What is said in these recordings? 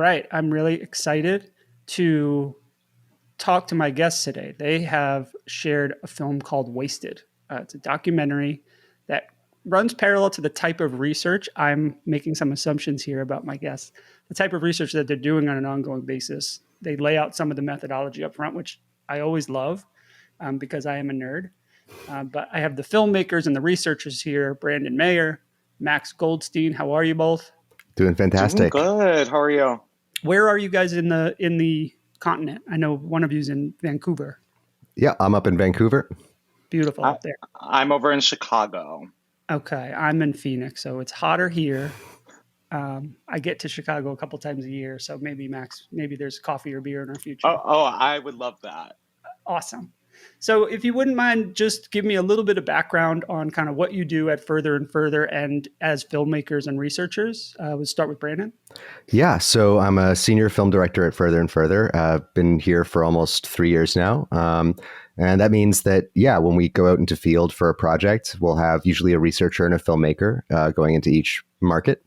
right. I'm really excited to talk to my guests today. They have shared a film called Wasted. It's a documentary that runs parallel to the type of research. I'm making some assumptions here about my guests. The type of research that they're doing on an ongoing basis. They lay out some of the methodology up front, which I always love because I am a nerd. But I have the filmmakers and the researchers here, Branden Mayer, Max Goldstein. How are you both? Doing Doing fantastic. good. How are you? Where are you guys in the continent? I know one of you's in Vancouver. Yeah, I'm up in Vancouver. Beautiful up there. I'm over in Chicago. Okay, I'm in Phoenix, so it's hotter here. I get to Chicago a couple times a year, so maybe Max, maybe there's coffee or beer in our future. Oh, I would love that. Awesome. So if you wouldn't mind, just give me a little bit of background on kind of what you do at Further and Further and as filmmakers and researchers. We'll start with Branden. Yeah, so I'm a senior film director at Further and Further. I've been here for almost 3 years now. And that means that, when we go out into field for a project, we'll have usually a researcher and a filmmaker going into each market.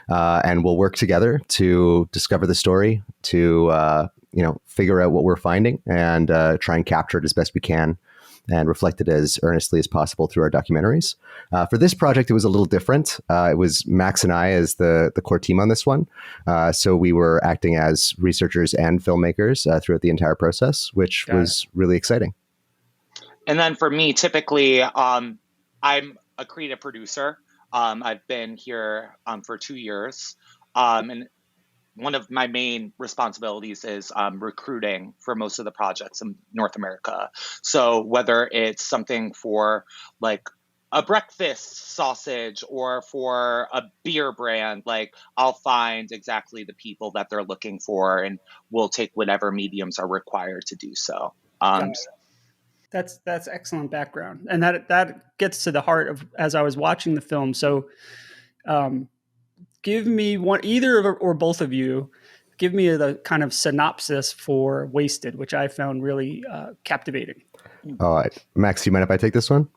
And we'll work together to discover the story, to figure out what we're finding and try and capture it as best we can and reflect it as earnestly as possible through our documentaries. For this project, it was a little different. It was Max and I as the core team on this one. So we were acting as researchers and filmmakers throughout the entire process, which was really exciting. And then for me, typically, I'm a creative producer. I've been here for 2 years. And one of my main responsibilities is recruiting for most of the projects in North America. So whether it's something for like a breakfast sausage or for a beer brand, like I'll find exactly the people that they're looking for and we'll take whatever mediums are required to do so. That's excellent background. And that gets to the heart of as I was watching the film. So give me either or both of you, give me the kind of synopsis for Wasted, which I found really captivating. All right. Max, you mind if I take this one?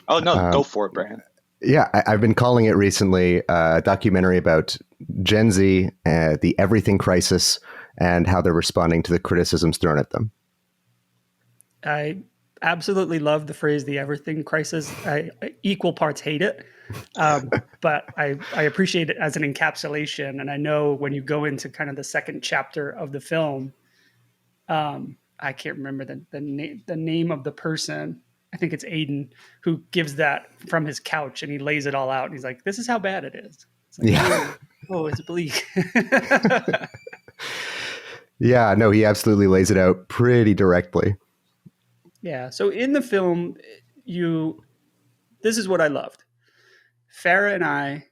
Oh, no, go for it, Branden. Yeah, I've been calling it recently a documentary about Gen Z, the everything crisis, and how they're responding to the criticisms thrown at them. I absolutely love the phrase "the everything crisis." I equal parts hate it, but I appreciate it as an encapsulation. And I know when you go into kind of the second chapter of the film, I can't remember the name of the person. I think it's Aiden who gives that from his couch and he lays it all out. And he's like, "This is how bad it is." It's like, yeah. Oh, it's bleak. Yeah, no, he absolutely lays it out pretty directly. Yeah. So in the film, this is what I loved. Farah and I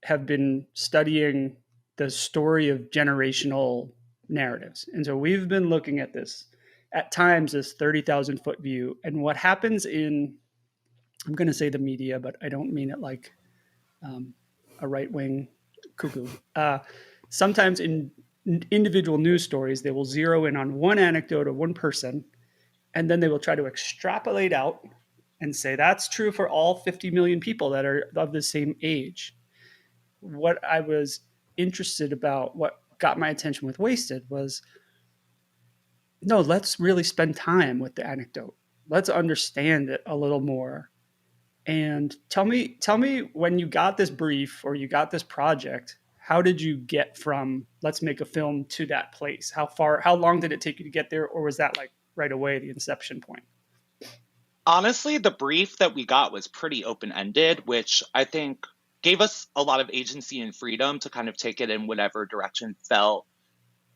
have been studying the story of generational narratives. And so we've been looking at this at times this 30,000 foot view and what happens in, I'm going to say the media, but I don't mean it like a right wing cuckoo. Sometimes in individual news stories, they will zero in on one anecdote or one person, and then they will try to extrapolate out and say that's true for all 50 million people that are of the same age. What I was interested about, what got my attention with Wasted was, no, let's really spend time with the anecdote. Let's understand it a little more. And tell me when you got this brief or you got this project, how did you get from let's make a film to that place? How long did it take you to get there? Or was that like right away, the inception point? Honestly, the brief that we got was pretty open-ended, which I think gave us a lot of agency and freedom to kind of take it in whatever direction felt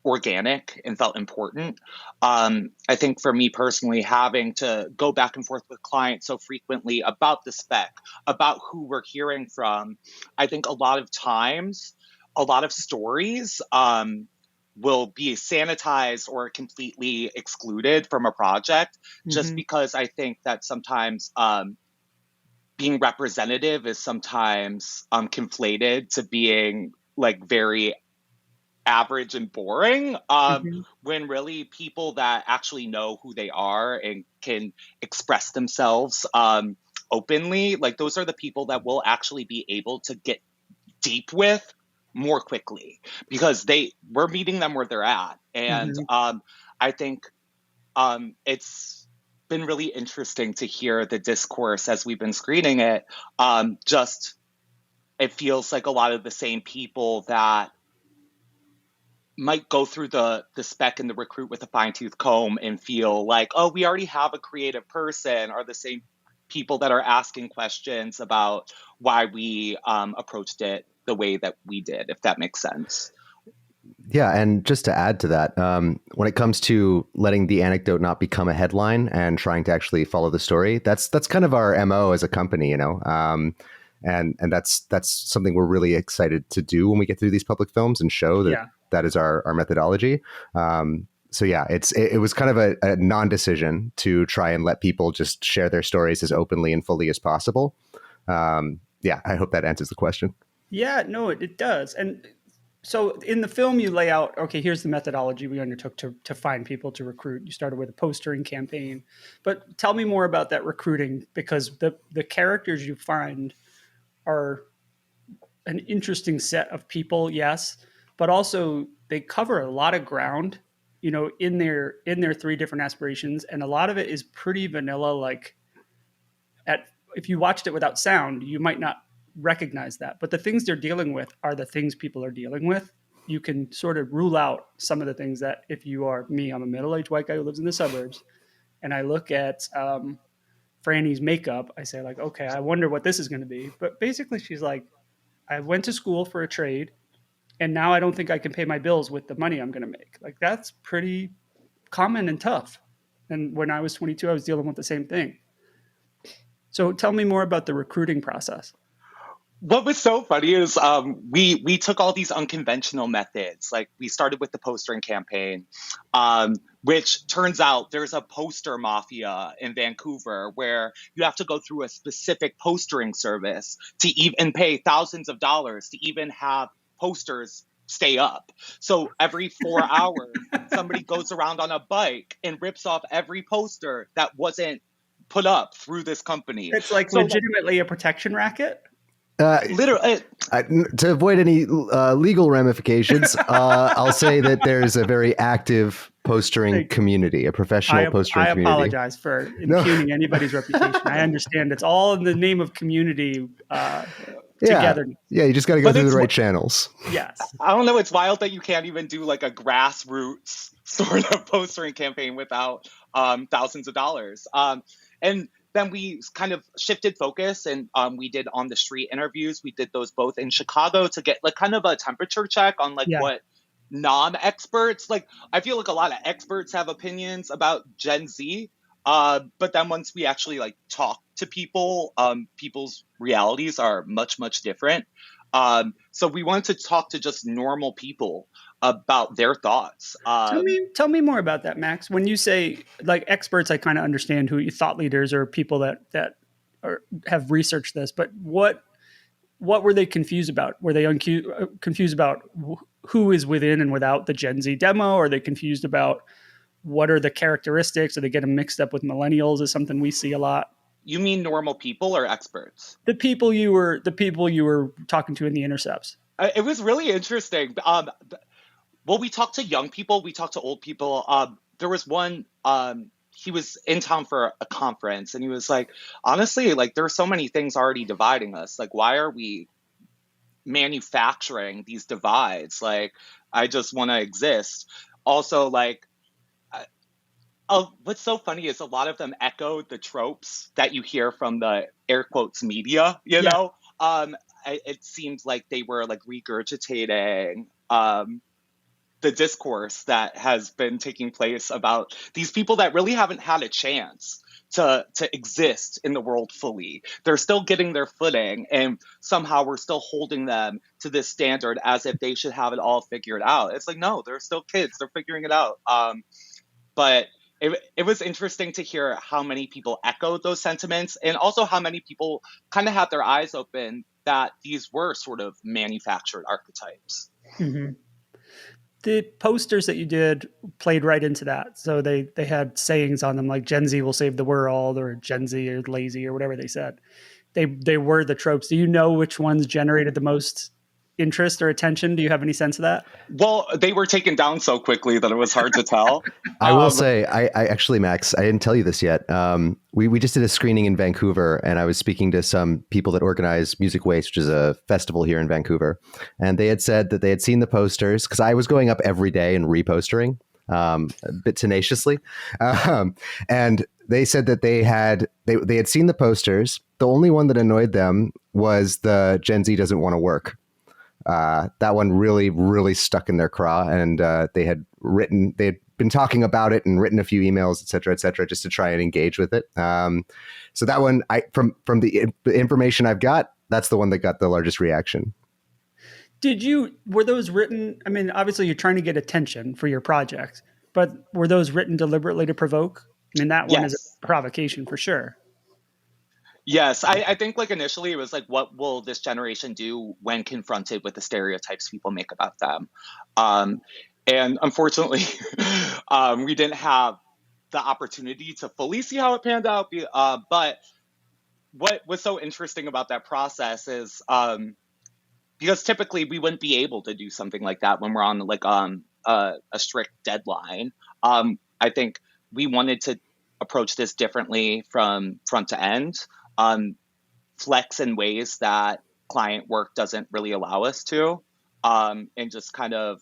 organic and felt important. I think for me personally, having to go back and forth with clients so frequently about the spec, about who we're hearing from, I think a lot of times, a lot of stories will be sanitized or completely excluded from a project just because I think that sometimes being representative is sometimes conflated to being like very average and boring when really people that actually know who they are and can express themselves openly, like those are the people that will actually be able to get deep with more quickly because we're meeting them where they're at. And Mm-hmm. I think it's been really interesting to hear the discourse as we've been screening it. Just it feels like a lot of the same people that might go through the spec and the recruit with a fine-tooth comb and feel like, oh, we already have a creative person, are the same people that are asking questions about why we approached it the way that we did, if that makes sense. Yeah, and just to add to that, when it comes to letting the anecdote not become a headline and trying to actually follow the story, that's kind of our MO as a company, you know. And that's something we're really excited to do when we get through these public films and show that Yeah. that is our methodology. So yeah, it was kind of a non-decision to try and let people just share their stories as openly and fully as possible. Yeah, I hope that answers the question. Yeah, no, it does. And so in the film, you lay out, okay, here's the methodology we undertook to find people to recruit. You started with a postering campaign, but tell me more about that recruiting, because the characters you find are an interesting set of people, yes, but also they cover a lot of ground, you know, in their three different aspirations, and a lot of it is pretty vanilla. Like, at if you watched it without sound, you might not recognize that, but the things they're dealing with are the things people are dealing with. You can sort of rule out some of the things that, if you are me, I'm a middle-aged white guy who lives in the suburbs, and I look at Franny's makeup, I say like, okay, I wonder what this is going to be. But basically, she's like, I went to school for a trade, and now I don't think I can pay my bills with the money I'm going to make. Like, that's pretty common and tough. And when I was 22, I was dealing with the same thing. So tell me more about the recruiting process. What was so funny is we took all these unconventional methods. Like we started with the postering campaign, which turns out there's a poster mafia in Vancouver where you have to go through a specific postering service to even pay thousands of dollars to even have posters stay up. So every 4 hours, somebody goes around on a bike and rips off every poster that wasn't put up through this company. It's like So like, legitimately a protection racket. literally, To avoid any legal ramifications, I'll say that there's a very active postering community, a professional postering I community. apologize for impugning anybody's reputation. I understand it's all in the name of community together. Yeah, you just got to go but through the it's right channels. Yes. I don't know. It's wild that you can't even do like a grassroots sort of postering campaign without thousands of dollars. And then we kind of shifted focus and we did on the street interviews. We did those both in Chicago to get like kind of a temperature check on like Yeah. what non-experts, like I feel like a lot of experts have opinions about Gen Z. But then once we actually like talk to people, people's realities are much, much different. So we wanted to talk to just normal people about their thoughts. Tell me more about that, Max. When you say like experts, I kind of understand who you thought leaders or people that have researched this, but what were they confused about? Were they confused about who is within and without the Gen Z demo? Are they confused about what are the characteristics? Are they getting mixed up with millennials? Is something we see a lot. You mean normal people or experts? The people you were talking to in the intercepts. It was really interesting. Well, we talked to young people, we talked to old people. There was one. He was in town for a conference, and he was like, "Honestly, like there are so many things already dividing us. Like, why are we manufacturing these divides? Like, I just want to exist." Also, like, what's so funny is a lot of them echoed the tropes that you hear from the air quotes media. You Yeah. know, it seems like they were like regurgitating the discourse that has been taking place about these people that really haven't had a chance to exist in the world fully. They're still getting their footing, and somehow we're still holding them to this standard as if they should have it all figured out. It's like, no, they're still kids. They're figuring it out. But it was interesting to hear how many people echoed those sentiments, and also how many people kind of had their eyes open that these were sort of manufactured archetypes. Mm-hmm. The posters that you did played right into that. So they had sayings on them like Gen Z will save the world, or Gen Z or lazy, or whatever they said. They were the tropes. Do you know which ones generated the most interest or attention? Do you have any sense of that? Well, they were taken down so quickly that it was hard to tell. I will say, I actually, Max, I didn't tell you this yet. We just did a screening in Vancouver, and I was speaking to some people that organize Music Waste, which is a festival here in Vancouver. And they had said that they had seen the posters, because I was going up every day and repostering a bit tenaciously. And they said that they had seen the posters. The only one that annoyed them was the Gen Z doesn't want to work. That one really, really stuck in their craw, and they had been talking about it and written a few emails, et cetera, just to try and engage with it. So that one, from the information I've got, that's the one that got the largest reaction. Were those written? I mean, obviously you're trying to get attention for your project, but were those written deliberately to provoke? I mean, that one is a provocation for sure. Yes, I think like initially it was like, what will this generation do when confronted with the stereotypes people make about them? And unfortunately, we didn't have the opportunity to fully see how it panned out. But what was so interesting about that process is because typically we wouldn't be able to do something like that when we're on like a strict deadline. I think we wanted to approach this differently from front to end, flex in ways that client work doesn't really allow us to, and just kind of,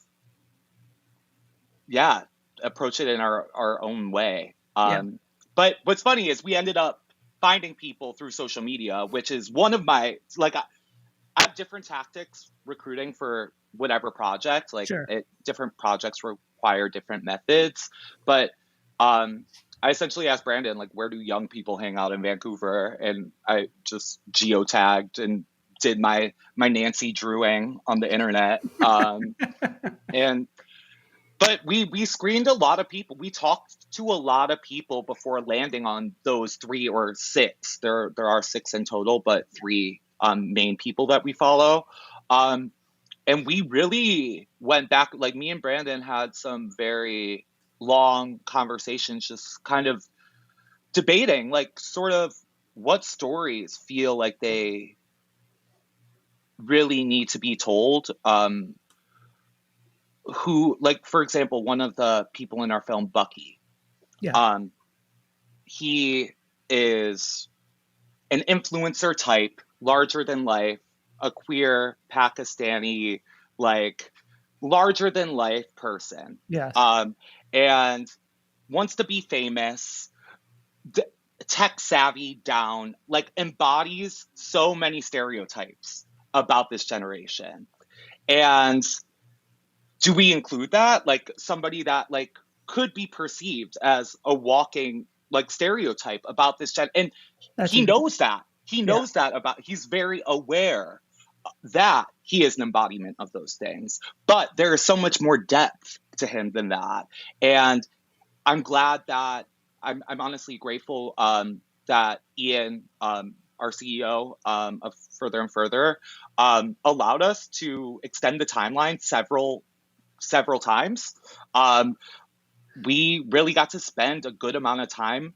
approach it in our own way. But what's funny is we ended up finding people through social media, which is one of my, like, I have different tactics recruiting for whatever project. Like, Sure. Different projects require different methods. But I essentially asked Branden, like, where do young people hang out in Vancouver? And I just geotagged and did my Nancy Drewing on the internet. But we screened a lot of people. We talked to a lot of people before landing on those 3 or 6. There are 6 in total, but 3 main people that we follow. And we really went back, like me and Branden had some very long conversations, just kind of debating, like, sort of what stories feel like they really need to be told. Who, like, for example, one of the people in our film, Bucky, he is an influencer type, larger than life, a queer Pakistani, like, larger than life person. Yes. And wants to be famous, tech savvy down, like, embodies so many stereotypes about this generation. And do we include that? Like, somebody that, like, could be perceived as a walking, like, stereotype about this and he knows that. He knows that about, he's very aware that he is an embodiment of those things. But there is so much more depth to him than that. And I'm glad that, I'm honestly grateful that Ian, our CEO of Further and Further, allowed us to extend the timeline several times. We really got to spend a good amount of time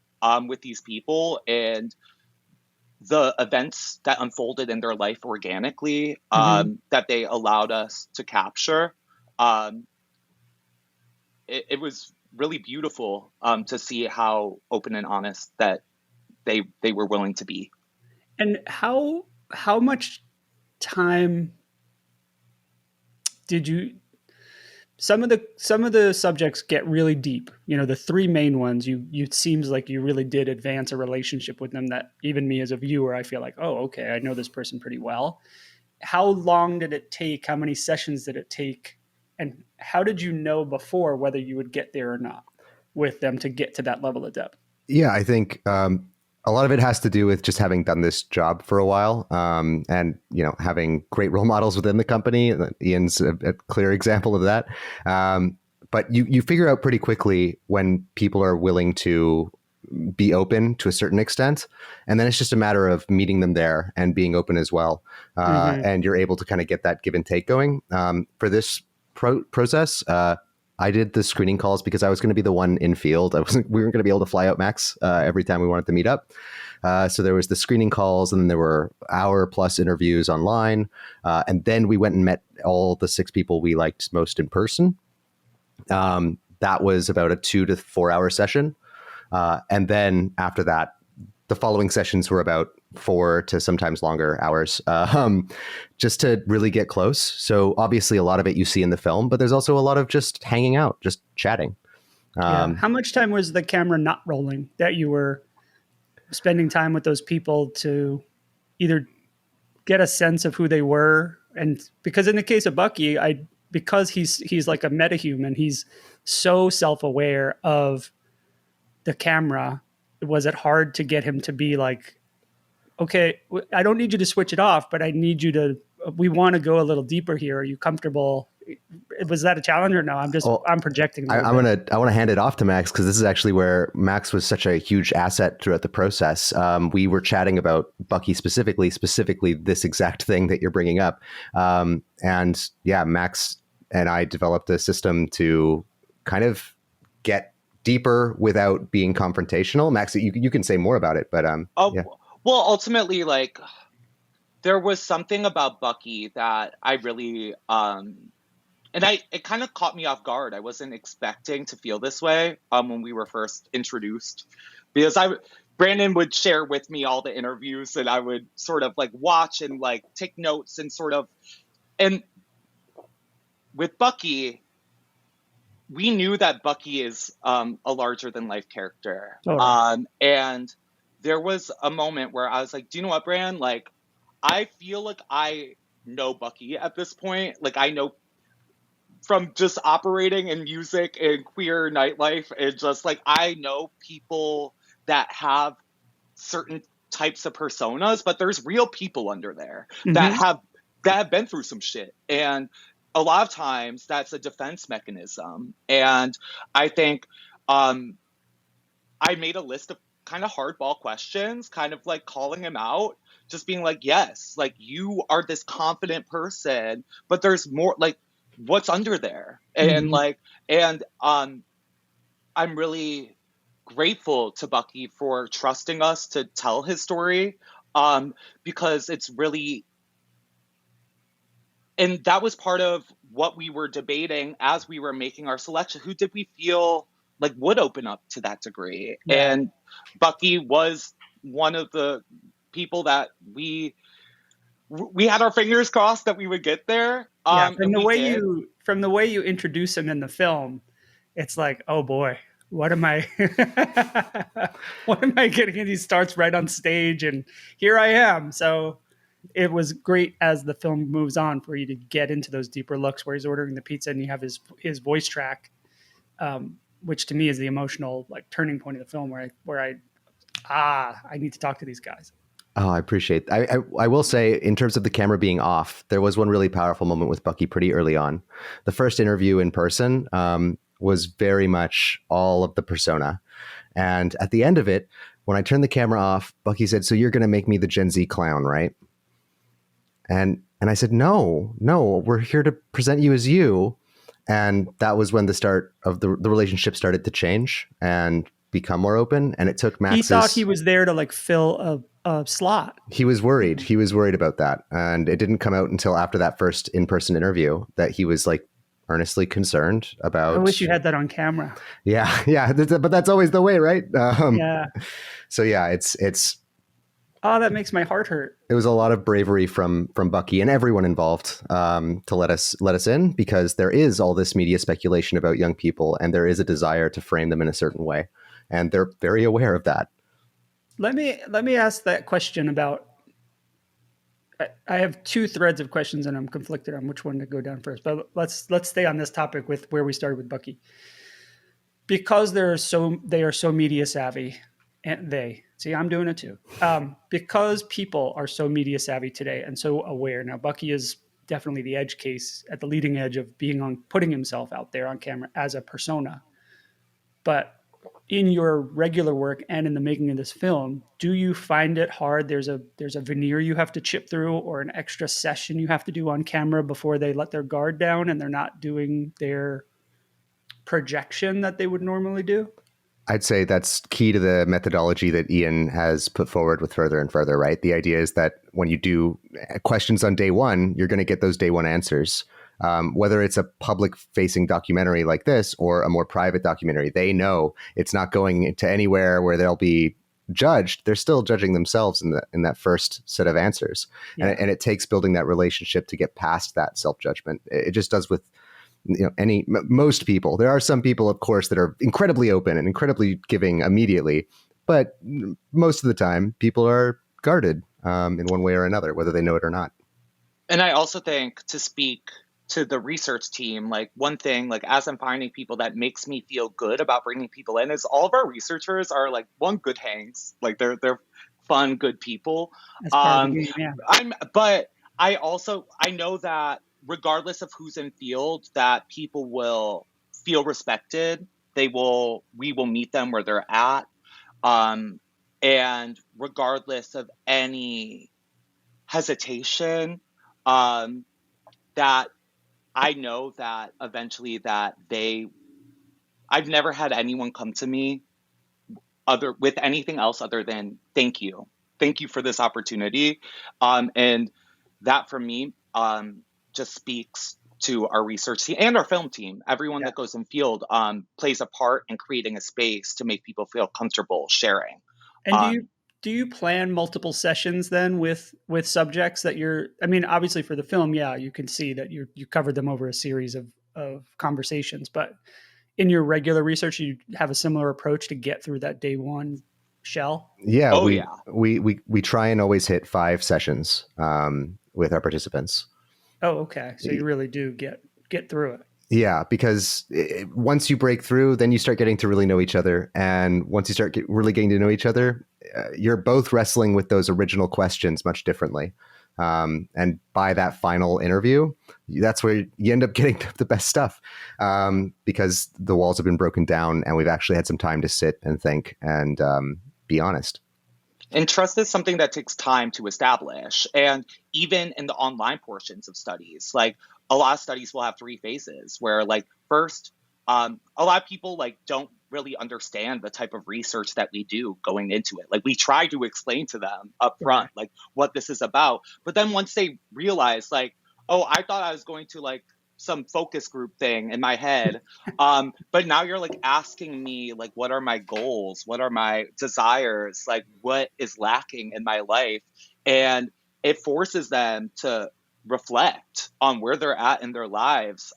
with these people, and the events that unfolded in their life organically, that they allowed us to capture. It was really beautiful to see how open and honest that they were willing to be. And how much time did you? Some of the subjects get really deep. You know, the 3 main ones. It seems like you really did advance a relationship with them. That even me as a viewer, I feel like, oh, okay, I know this person pretty well. How long did it take? How many sessions did it take? And how did you know before whether you would get there or not with them to get to that level of depth? Yeah, I think a lot of it has to do with just having done this job for a while, and, you know, having great role models within the company. Ian's a clear example of that. But you figure out pretty quickly when people are willing to be open to a certain extent. And then it's just a matter of meeting them there and being open as well. And you're able to kind of get that give and take going. For this process, I did the screening calls because I was going to be the one in field. We weren't going to be able to fly out Max every time we wanted to meet up. So there was the screening calls, and then there were hour plus interviews online. And then we went and met all the 6 people we liked most in person. That was about a 2 to 4 hour session. And then after that, the following sessions were about 4 to sometimes longer hours, just to really get close. So obviously a lot of it you see in the film, but there's also a lot of just hanging out, just chatting. Yeah. How much time was the camera not rolling that you were spending time with those people to either get a sense of who they were? And because in the case of Bucky, because he's like a metahuman, he's so self-aware of the camera. Was it hard to get him to be like, okay, I don't need you to switch it off, but I need you to, we want to go a little deeper here. Are you comfortable? Was that a challenge or no? I'm projecting. I want to hand it off to Max, because this is actually where Max was such a huge asset throughout the process. We were chatting about Bucky specifically this exact thing that you're bringing up. And yeah, Max and I developed a system to kind of get deeper without being confrontational. Max, you can say more about it, but yeah. Well, ultimately, like, there was something about Bucky that I really it kind of caught me off guard. I wasn't expecting to feel this way when we were first introduced, because Branden would share with me all the interviews, and I would sort of like watch and like take notes and sort of, and with Bucky, we knew that Bucky is a larger than life character. Totally. And there was a moment where I was like, do you know what, Brand? Like, I feel like I know Bucky at this point. Like, I know from just operating in music and queer nightlife, and just like, I know people that have certain types of personas, but there's real people under there that have been through some shit. And a lot of times that's a defense mechanism. And I think I made a list of kind of hardball questions, kind of like calling him out, just being like, yes, like, you are this confident person, but there's more, like, what's under there. And like, and I'm really grateful to Bucky for trusting us to tell his story, because it's really, and that was part of what we were debating as we were making our selection. Who did we feel like would open up to that degree? Yeah. And Bucky was one of the people that we had our fingers crossed that we would get there. From the way you introduce him in the film, it's like, oh boy, what am I getting in? He starts right on stage, and here I am. So it was great as the film moves on for you to get into those deeper looks where he's ordering the pizza and you have his voice track, which to me is the emotional like turning point of the film where I need to talk to these guys. Oh, I appreciate that. I will say, in terms of the camera being off, there was one really powerful moment with Bucky pretty early on. The first interview in person was very much all of the persona. And at the end of it, when I turned the camera off, Bucky said, "So you're going to make me the Gen Z clown, right?" And I said, no, we're here to present you as you. And that was when the start of the relationship started to change and become more open. And it took Max's... He thought he was there to like fill a slot. He was worried. He was worried about that. And it didn't come out until after that first in-person interview that he was like earnestly concerned about... I wish you had that on camera. Yeah. But that's always the way, right? Yeah. So yeah, it's... Oh, that makes my heart hurt. It was a lot of bravery from Bucky and everyone involved to let us in, because there is all this media speculation about young people, and there is a desire to frame them in a certain way, and they're very aware of that. Let me ask that question about. I have two threads of questions, and I'm conflicted on which one to go down first. But let's stay on this topic with where we started with Bucky, because they are so media savvy, and I'm doing it too. Because people are so media savvy today and so aware. Now, Bucky is definitely the edge case at the leading edge of putting himself out there on camera as a persona. But in your regular work and in the making of this film, do you find it hard? There's a veneer you have to chip through, or an extra session you have to do on camera before they let their guard down and they're not doing their projection that they would normally do? I'd say that's key to the methodology that Ian has put forward with Further and Further, right? The idea is that when you do questions on day one, you're going to get those day one answers. Whether it's a public facing documentary like this or a more private documentary, they know it's not going to anywhere where they'll be judged. They're still judging themselves in that first set of answers. Yeah. And it takes building that relationship to get past that self-judgment. It just does with most people. There are some people, of course, that are incredibly open and incredibly giving immediately, but most of the time people are guarded in one way or another, whether they know it or not. And I also think, to speak to the research team, like one thing, like as I'm finding people, that makes me feel good about bringing people in is all of our researchers are like good hangs, like they're fun, good people. That's part of the game, yeah. But I know that regardless of who's in field, that people will feel respected. We will meet them where they're at. And regardless of any hesitation, that I know that eventually I've never had anyone come to me with anything else other than thank you for this opportunity. And that for me, just speaks to our research team and our film team. Everyone that goes in field plays a part in creating a space to make people feel comfortable sharing. And do you plan multiple sessions then with subjects that I mean, obviously for the film, yeah, you can see that you covered them over a series of conversations, but in your regular research, you have a similar approach to get through that day one shell? Yeah, we try and always hit 5 sessions with our participants. Oh, okay. So you really do get through it. Yeah, because once you break through, then you start getting to really know each other. And once you start really getting to know each other, you're both wrestling with those original questions much differently. And by that final interview, that's where you end up getting the best stuff, because the walls have been broken down and we've actually had some time to sit and think and be honest. And trust is something that takes time to establish. And even in the online portions of studies, like a lot of studies will have 3 phases where, like, first, a lot of people don't really understand the type of research that we do going into it. Like, we try to explain to them up front, like, what this is about. But then once they realize, like, oh, I thought I was going to some focus group thing in my head. But now you're asking me, what are my goals? What are my desires? What is lacking in my life? And it forces them to reflect on where they're at in their lives,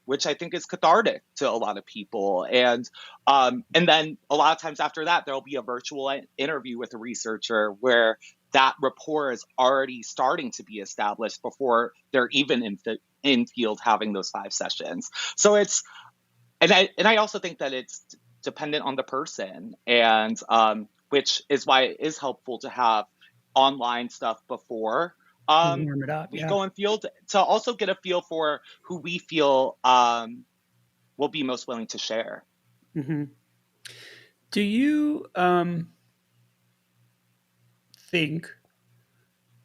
which I think is cathartic to a lot of people. And then a lot of times after that, there'll be a virtual interview with a researcher where that rapport is already starting to be established before they're even in field having those 5 sessions. So and I also think that it's dependent on the person, and which is why it is helpful to have online stuff before Warm it up, we go in field, to also get a feel for who we feel will be most willing to share. Mm-hmm. Do you think,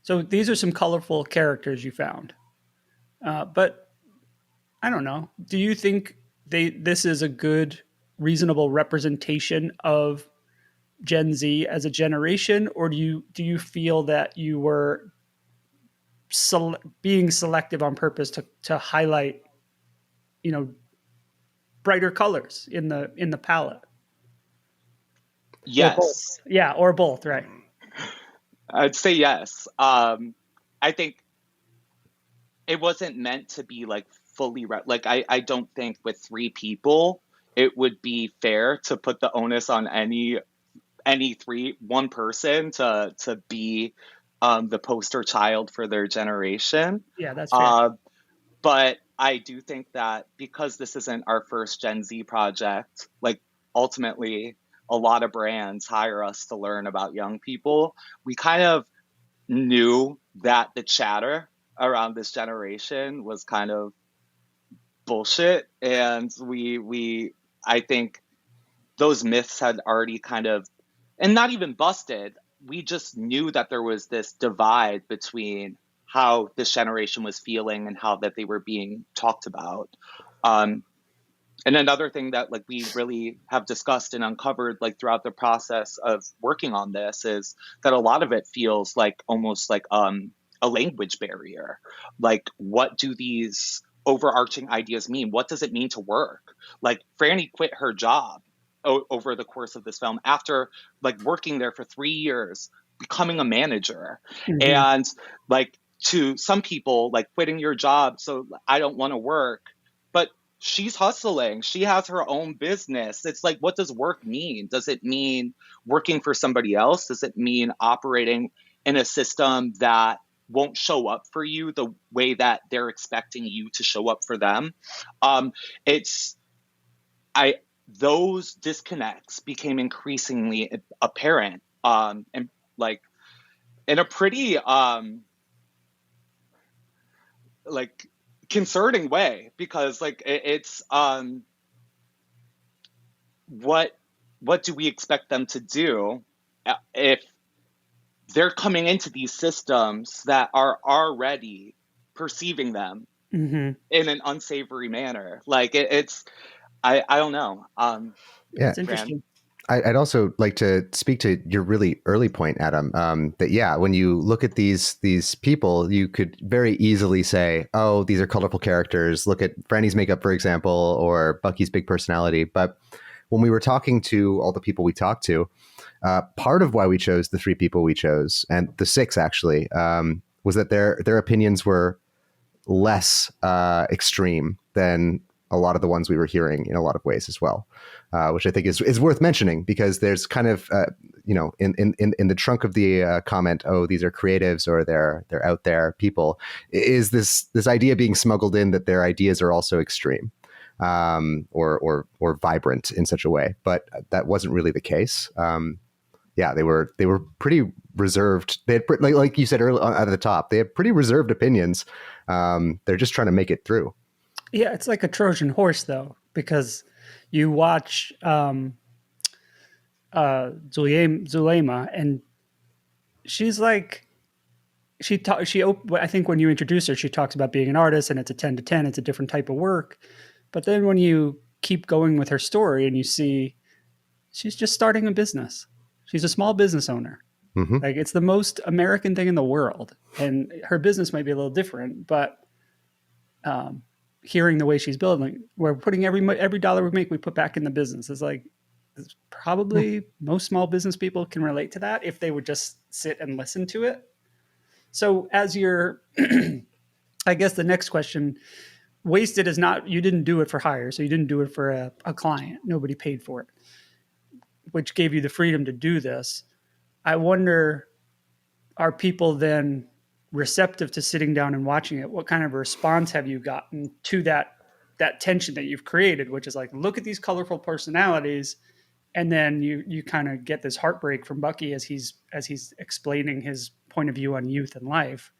so these are some colorful characters you found, but I don't know, do you think this is a good, reasonable representation of Gen Z as a generation, or do you feel that you were being selective on purpose to highlight, brighter colors in the palette? Yes. Or both, right? I'd say yes. I think it wasn't meant to be fully I don't think with 3 people it would be fair to put the onus on any one person to be the poster child for their generation. Yeah, that's fair. But I do think that because this isn't our first Gen Z project, ultimately a lot of brands hire us to learn about young people. We kind of knew that the chatter around this generation was kind of bullshit, and I think those myths had already kind of, and not even busted. We just knew that there was this divide between how this generation was feeling and how that they were being talked about. And another thing that like we really have discussed and uncovered like throughout the process of working on this is that a lot of it feels like almost like a language barrier. Like, what do these overarching ideas mean? What does it mean to work? Like, Franny quit her job over the course of this film after like working there for 3 years, becoming a manager. Mm-hmm. And like, to some people, like quitting your job, so I don't want to work, but she's hustling. She has her own business. It's like, what does work mean? Does it mean working for somebody else? Does it mean operating in a system that won't show up for you the way that they're expecting you to show up for them? It's I Those disconnects became increasingly apparent, and like in a pretty like concerning way, because like it's what do we expect them to do if they're coming into these systems that are already perceiving them Mm-hmm. in an unsavory manner? Like it's I don't know. Yeah. It's Brand. interesting. I'd also like to speak to your really early point, Adam, that, yeah, when you look at these people, you could very easily say, oh, these are colorful characters. Look at Franny's makeup, for example, or Bucky's big personality. But when we were talking to all the people we talked to, part of why we chose the 3 people we chose, and the 6 actually, was that their opinions were less extreme than a lot of the ones we were hearing in a lot of ways as well, which I think is worth mentioning, because there's kind of in the trunk of the comment, oh, these are creatives or they're out there people, is this idea being smuggled in that their ideas are also extreme, or vibrant in such a way, but that wasn't really the case. Yeah, they were pretty reserved. They had, like you said earlier at the top, they had pretty reserved opinions. They're just trying to make it through. Yeah, it's like a Trojan horse, though, because you watch Zulema, and she's like, I think when you introduce her, she talks about being an artist, and it's a 10 to 10. It's a different type of work. But then when you keep going with her story and you see she's just starting a business, she's a small business owner. Mm-hmm. Like, it's the most American thing in the world. And her business might be a little different, but hearing the way she's building, we're putting every dollar we make, we put back in the business. It's probably most small business people can relate to that if they would just sit and listen to it. So as you're, I guess the next question, wasted is not, you didn't do it for hire. So you didn't do it for a client. Nobody paid for it, which gave you the freedom to do this. I wonder, are people then receptive to sitting down and watching it? What kind of response have you gotten to that tension that you've created, which is like, look at these colorful personalities, and then you kind of get this heartbreak from Bucky as he's explaining his point of view on youth and life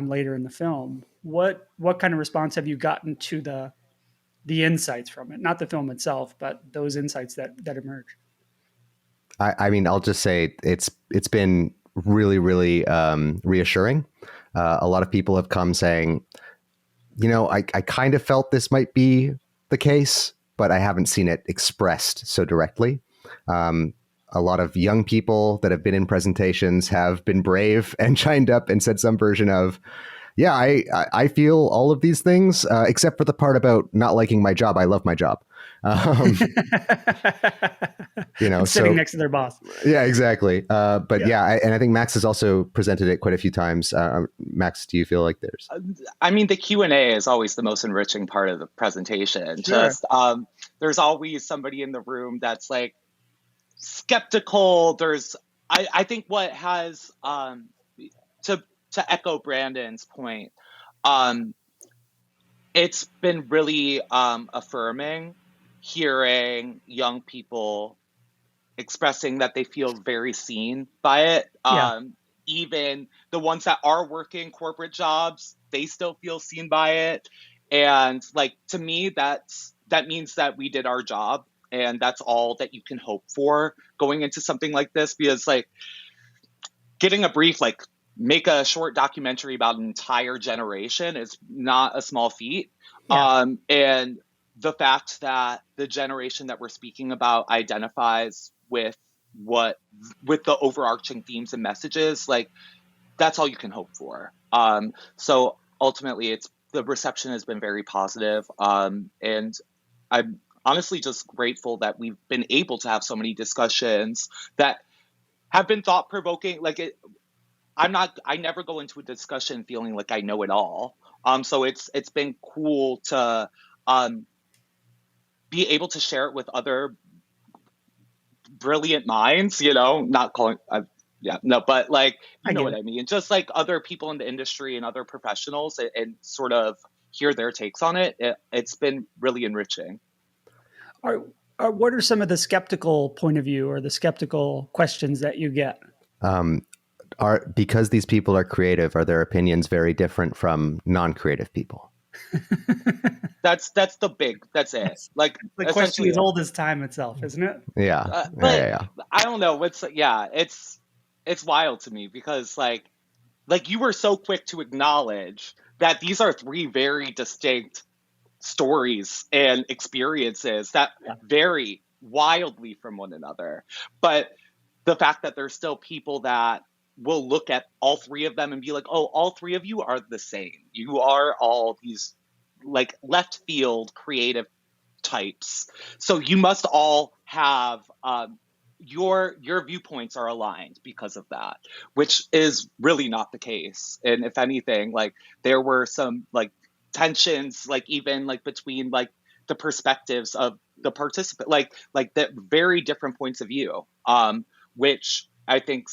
later in the film. What kind of response have you gotten to the insights from it? Not the film itself, but those insights that emerge. I mean, I'll just say it's been really, really reassuring. A lot of people have come saying, I kind of felt this might be the case, but I haven't seen it expressed so directly. A lot of young people that have been in presentations have been brave and chimed up and said some version of, yeah, I feel all of these things, except for the part about not liking my job. I love my job. Sitting next to their boss. Yeah, exactly. But and I think Max has also presented it quite a few times. Max, do you feel like there's? I mean, the Q&A is always the most enriching part of the presentation. Sure. Just there's always somebody in the room that's like skeptical. I think what has to echo Branden's point, it's been really affirming hearing young people expressing that they feel very seen by it. Even the ones that are working corporate jobs, they still feel seen by it. And like, to me, that means that we did our job, and that's all that you can hope for going into something like this, because like getting a brief, like make a short documentary about an entire generation is not a small feat. And the fact that the generation that we're speaking about identifies with the overarching themes and messages, like that's all you can hope for. So ultimately, it's the reception has been very positive, and I'm honestly just grateful that we've been able to have so many discussions that have been thought provoking. I never go into a discussion feeling like I know it all. So it's been cool to um, be able to share it with other brilliant minds, not calling, yeah, no, but like, I get what it. I mean? Just like other people in the industry and other professionals, and sort of hear their takes on it. It's been really enriching. Are, what are some of the skeptical point of view or the skeptical questions that you get? Um, are because these people are creative, are their opinions very different from non-creative people? That's that's it. Like The question essentially, as old as time itself, isn't it? Yeah, yeah, but yeah. I don't know. It's wild to me because like you were so quick to acknowledge that these are three very distinct stories and experiences that Yeah. vary wildly from one another. But the fact that there's still people that will look at all three of them and be like, oh, all three of you are the same. You are all these like left field creative types. So you must all have your viewpoints are aligned because of that, which is really not the case. And if anything, like there were some like tensions, like even like between like the perspectives of the participant, like the very different points of view, which I think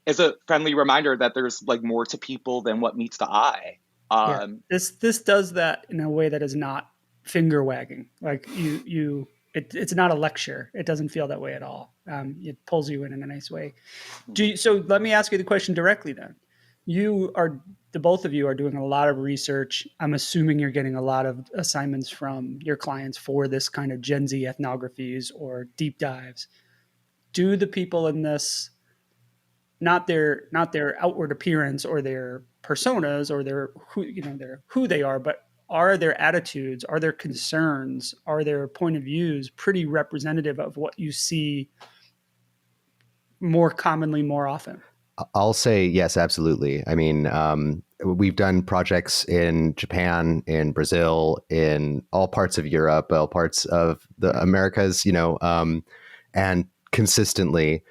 is a friendly reminder that there's like more to people than what meets the eye. Yeah. Um, This does that in a way that is not finger wagging. Like it's not a lecture. It doesn't feel that way at all. It pulls you in a nice way. So let me ask you the question directly then. You are the both of you are doing a lot of research. I'm assuming you're getting a lot of assignments from your clients for this kind of Gen Z ethnographies or deep dives. Do the people in this, not their outward appearance or their personas or their who they are, but are their attitudes, are their concerns, are their point of views pretty representative of what you see more commonly, more often? I'll say yes, absolutely. I mean, we've done projects in Japan, in Brazil, in all parts of Europe, all parts of the Americas, and consistently,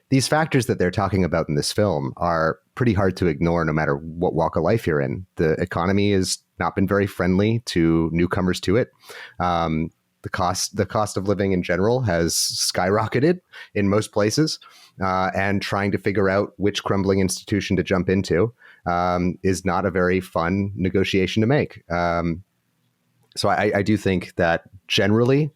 these factors that they're talking about in this film are pretty hard to ignore no matter what walk of life you're in. The economy has not been very friendly to newcomers to it. The cost of living in general has skyrocketed in most places, and trying to figure out which crumbling institution to jump into is not a very fun negotiation to make. So I do think that generally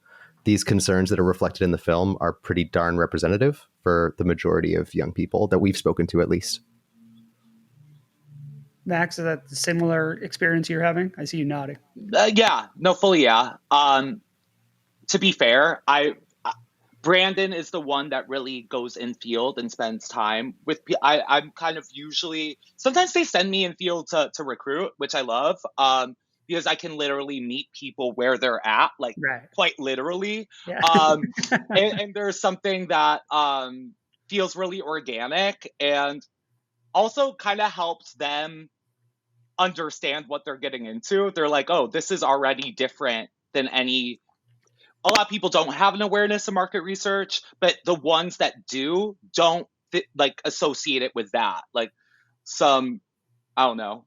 these concerns that are reflected in the film are pretty darn representative for the majority of young people that we've spoken to, at least. Max, is that the similar experience you're having? I see you nodding. yeah, no, fully, yeah. To be fair, Branden is the one that really goes in field and spends time with. I'm kind of usually sometimes they send me in field to recruit, which I love, because I can literally meet people where they're at, like Right. quite literally. Yeah. And there's something that feels really organic and also kind of helps them understand what they're getting into. They're like, oh, this is already different than any. A lot of people don't have an awareness of market research, but the ones that do don't like associate it with that. Like some, I don't know,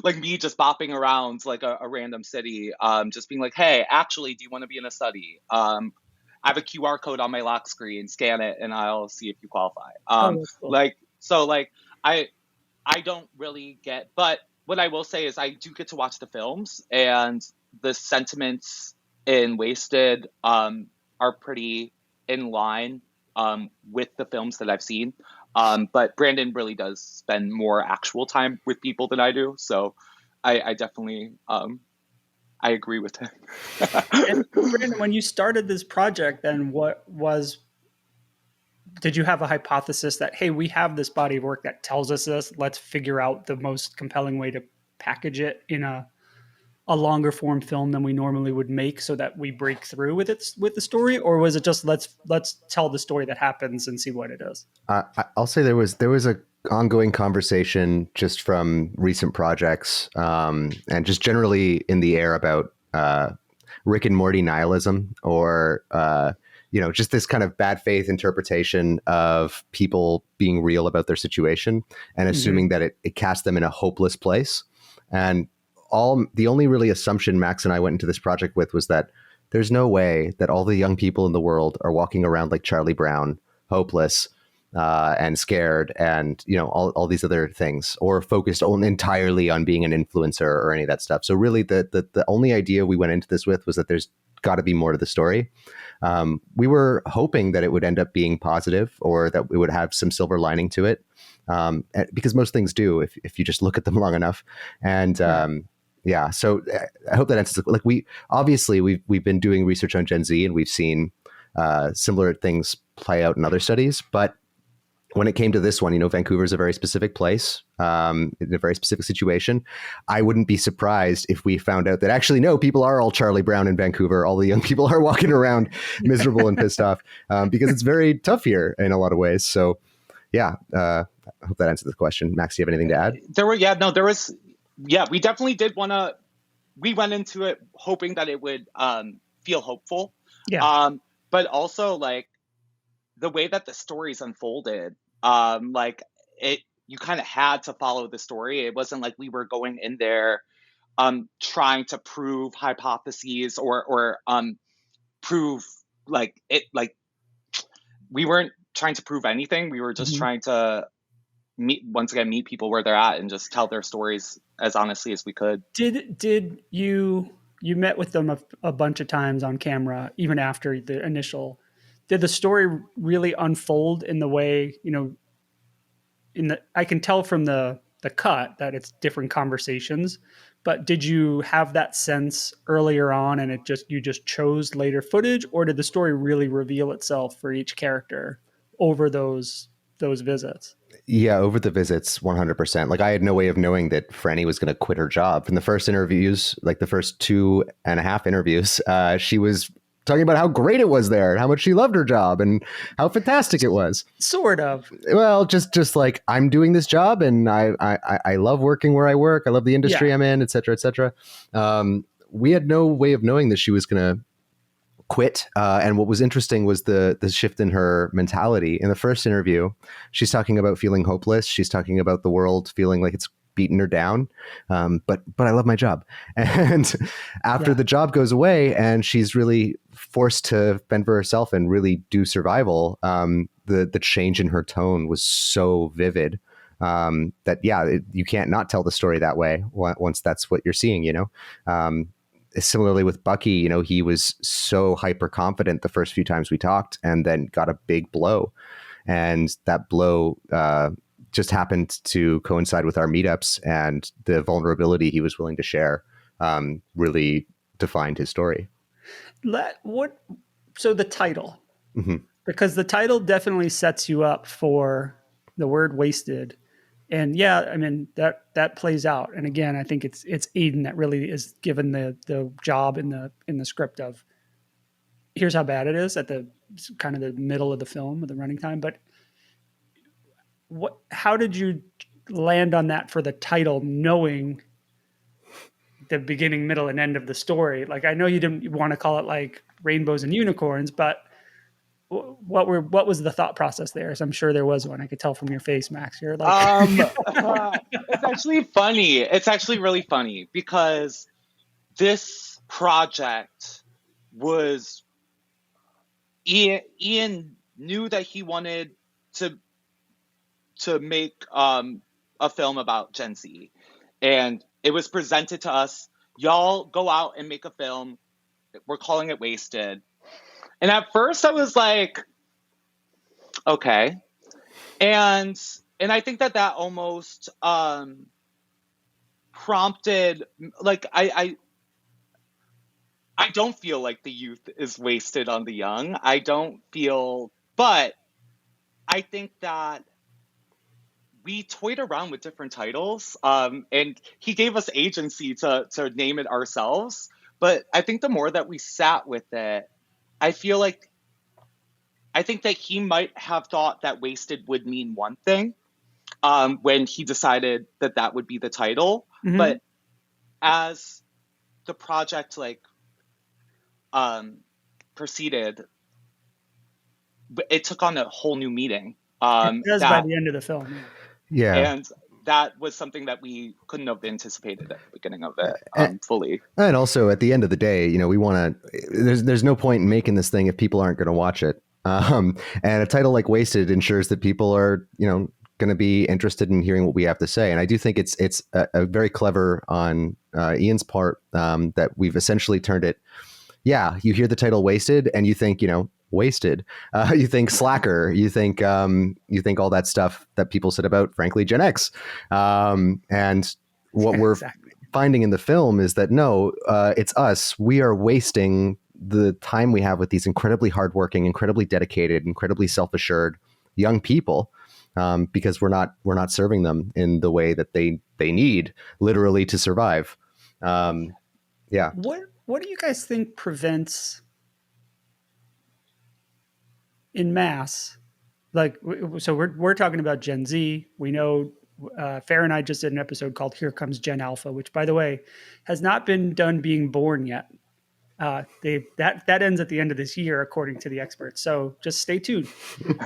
like me just bopping around like a random city, just being like, hey, actually, do you want to be in a study? I have a QR code on my lock screen, scan it, and I'll see if you qualify. Oh, that's cool. Like I don't really get, but what I will say is I do get to watch the films, and the sentiments in Wasted are pretty in line with the films that I've seen. But Branden really does spend more actual time with people than I do, so I definitely I agree with him. And Branden, when you started this project, then did you have a hypothesis that, hey, we have this body of work that tells us this, let's figure out the most compelling way to package it in a a longer form film than we normally would make so that we break through with it with the story, or was it just let's tell the story that happens and see what it is? I'll say there was a ongoing conversation just from recent projects, and just generally in the air about Rick and Morty nihilism, or just this kind of bad faith interpretation of people being real about their situation and assuming that it cast them in a hopeless place. And the only really assumption Max and I went into this project with was that there's no way that all the young people in the world are walking around like Charlie Brown, hopeless, and scared, and all these other things, or focused entirely on being an influencer or any of that stuff. So really, the only idea we went into this with was that there's got to be more to the story. We were hoping that it would end up being positive, or that it would have some silver lining to it, because most things do if you just look at them long enough. And yeah, so I hope that answers. Like, we've been doing research on Gen Z, and we've seen similar things play out in other studies, but when it came to this one, Vancouver is a very specific place, in a very specific situation. I wouldn't be surprised if we found out that actually, no, people are all Charlie Brown in Vancouver. All the young people are walking around miserable and pissed off, because it's very tough here in a lot of ways. So, yeah, I hope that answers the question. Max, do you have anything to add? We definitely did want to. We went into it hoping that it would feel hopeful, but also like the way that the stories unfolded, you kind of had to follow the story. It wasn't like we were going in there trying to prove hypotheses or prove like we weren't trying to prove anything. We were just trying to meet people where they're at and just tell their stories as honestly as we could. Did you met with them a bunch of times on camera, even after the initial? Did the story really unfold in the way, I can tell from the cut that it's different conversations, but did you have that sense earlier on and you just chose later footage, or did the story really reveal itself for each character over those visits? Yeah, over the visits, 100%. Like, I had no way of knowing that Franny was going to quit her job. In the first interviews, like the first 2.5 interviews, she was talking about how great it was there and how much she loved her job and how fantastic it was. Sort of. Well, just like, I'm doing this job and I love working where I work. I love the industry I'm in, et cetera, et cetera. We had no way of knowing that she was going to quit. And what was interesting was the shift in her mentality. In the first interview, she's talking about feeling hopeless. She's talking about the world feeling like it's beaten her down. But I love my job. And after the job goes away and she's really forced to fend for herself and really do survival, the change in her tone was so vivid, that you can't not tell the story that way once that's what you're seeing, Similarly with Bucky, he was so hyper confident the first few times we talked, and then got a big blow. And that blow just happened to coincide with our meetups, and the vulnerability he was willing to share really defined his story. So the title, because the title definitely sets you up for the word wasted. And that plays out. And again, I think it's Aiden that really is given the job in the script of, here's how bad it is at the kind of the middle of the film, of the running time. But how did you land on that for the title, knowing the beginning, middle, and end of the story? Like, I know you didn't want to call it like rainbows and unicorns, but what was the thought process there? So I'm sure there was one. I could tell from your face, Max. You're like, it's actually funny. It's actually really funny because this project was Ian knew that he wanted to make a film about Gen Z, and it was presented to us. Y'all go out and make a film. We're calling it Wasted. And at first I was like, okay. And I think that almost prompted, like, I don't feel like the youth is wasted on the young. I don't feel, but I think that we toyed around with different titles, and he gave us agency to name it ourselves. But I think the more that we sat with it, I feel like I think that he might have thought that wasted would mean one thing, when he decided that that would be the title. Mm-hmm. But as the project um, proceeded, it took on a whole new meaning. It does by That the end of the film. Yeah. And that was something that we couldn't have anticipated at the beginning of it, And, fully. and also, at the end of the day, we want to. There's no point in making this thing if people aren't going to watch it. And a title like Wasted ensures that people are, going to be interested in hearing what we have to say. And I do think it's a very clever on Ian's part, that we've essentially turned it. Yeah, you hear the title Wasted, and you think, wasted. You think slacker. You think all that stuff that people said about, frankly, Gen X. And what we're Exactly. finding in the film is that no, it's us. We are wasting the time we have with these incredibly hardworking, incredibly dedicated, incredibly self-assured young people, because we're not serving them in the way that they need, literally, to survive. Yeah. What do you guys think prevents in mass? Like, so we're talking about Gen Z. We know Farah and I just did an episode called "Here Comes Gen Alpha," which, by the way, has not been done being born yet. That ends at the end of this year, according to the experts. So just stay tuned.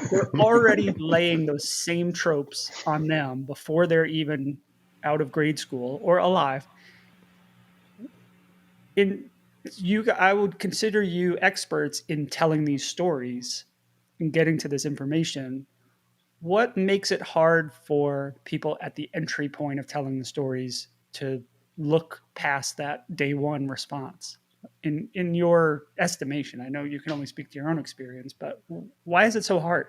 They're already laying those same tropes on them before they're even out of grade school or alive. I would consider you experts in telling these stories and getting to this information. What makes it hard for people at the entry point of telling the stories to look past that day one response? In your estimation, I know you can only speak to your own experience, but why is it so hard?